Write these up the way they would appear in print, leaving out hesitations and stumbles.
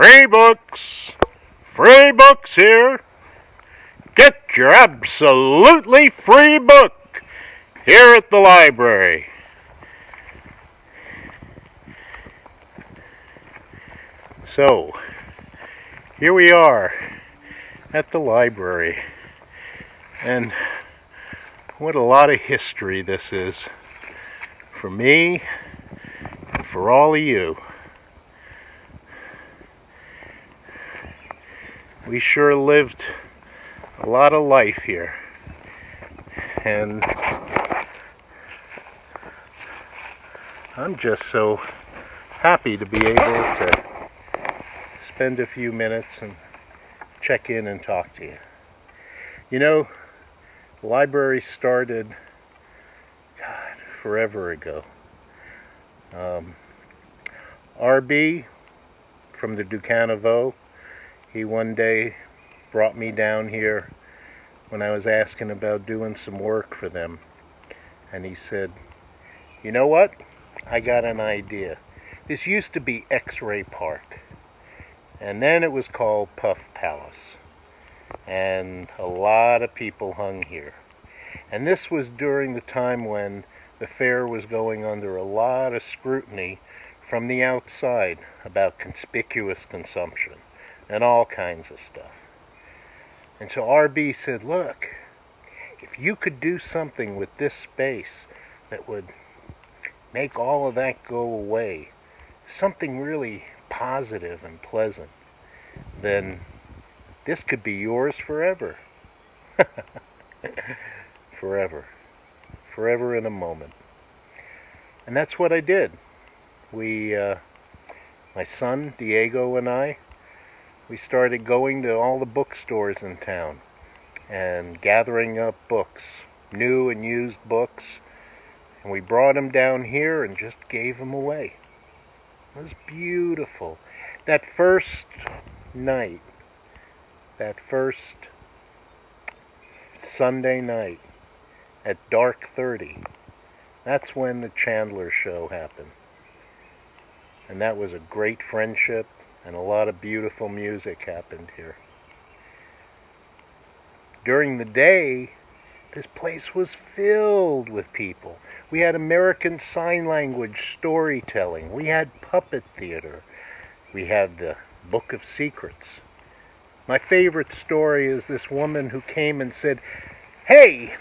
Free books! Free books here! Get your absolutely free book here at the library. So, here we are at the library, and what a lot of history this is for me and for all of you. We sure lived a lot of life here, and I'm just so happy to be able to spend a few minutes and check in and talk to you. You know, the library started, forever ago. RB from the Ducanavo, he one day brought me down here when I was asking about doing some work for them. And he said, you know what? I got an idea. This used to be X-Ray Park. And then it was called Puff Palace. And a lot of people hung here. And this was during the time when the fair was going under a lot of scrutiny from the outside about conspicuous consumption and all kinds of stuff. And so RB said, look, if you could do something with this space that would make all of that go away, something really positive and pleasant, then this could be yours forever. Forever. Forever in a moment. And that's what I did. My son, Diego, and I, we started going to all the bookstores in town and gathering up books, new and used books, and we brought them down here and just gave them away. It was beautiful. That first night, that first Sunday night at dark 30, that's when the Chandler show happened. And that was a great friendship, and a lot of beautiful music happened here. During the day, this place was filled with people. We had American Sign Language storytelling. We had puppet theater. We had the Book of Secrets. My favorite story is this woman who came and said, hey,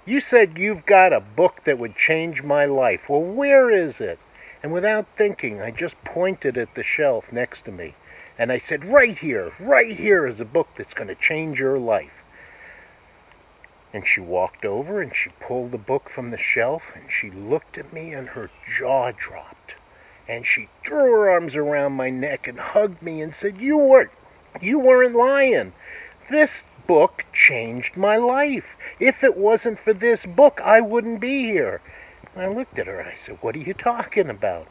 you said you've got a book that would change my life. Well, where is it? And without thinking, I just pointed at the shelf next to me. And I said, right here is a book that's going to change your life. And she walked over and she pulled the book from the shelf and she looked at me and her jaw dropped. And she threw her arms around my neck and hugged me and said, you weren't lying. This book changed my life. If it wasn't for this book, I wouldn't be here. And I looked at her and I said, what are you talking about?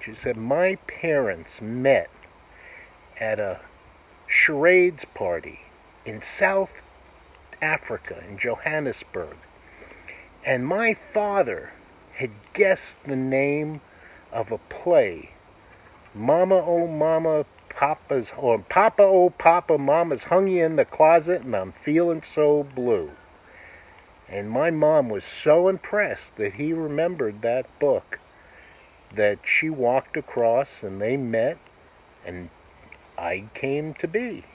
She said, my parents met at a charades party in South Africa, in Johannesburg. And my father had guessed the name of a play, Mama Oh Mama, Papa's, or Papa Oh Papa, Mama's hung you in the closet and I'm feeling so blue. And my mom was so impressed that he remembered that book that she walked across and they met and I came to be.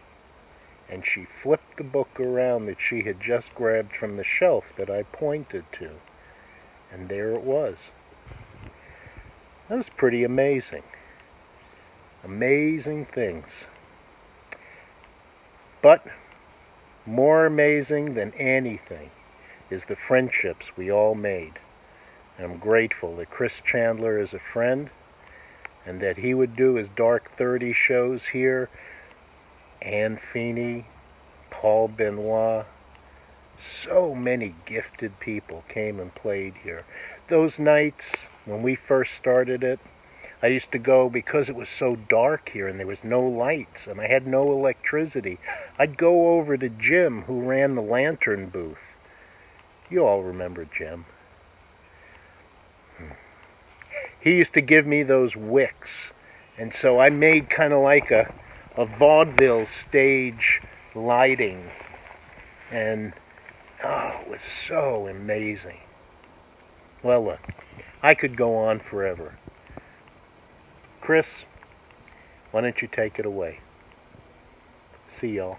And she flipped the book around that she had just grabbed from the shelf that I pointed to. And there it was. That was pretty amazing. Amazing things. But more amazing than anything is the friendships we all made. And I'm grateful that Chris Chandler is a friend and that he would do his Dark 30 shows here. Anne Feeney, Paul Benoit, so many gifted people came and played here. Those nights when we first started it, I used to go because it was so dark here and there was no lights and I had no electricity. I'd go over to Jim, who ran the lantern booth. You all remember Jim. He used to give me those wicks And so I made kind of like a vaudeville stage lighting. And, oh, it was so amazing. Well, look, I could go on forever. Chris, why don't you take it away? See y'all.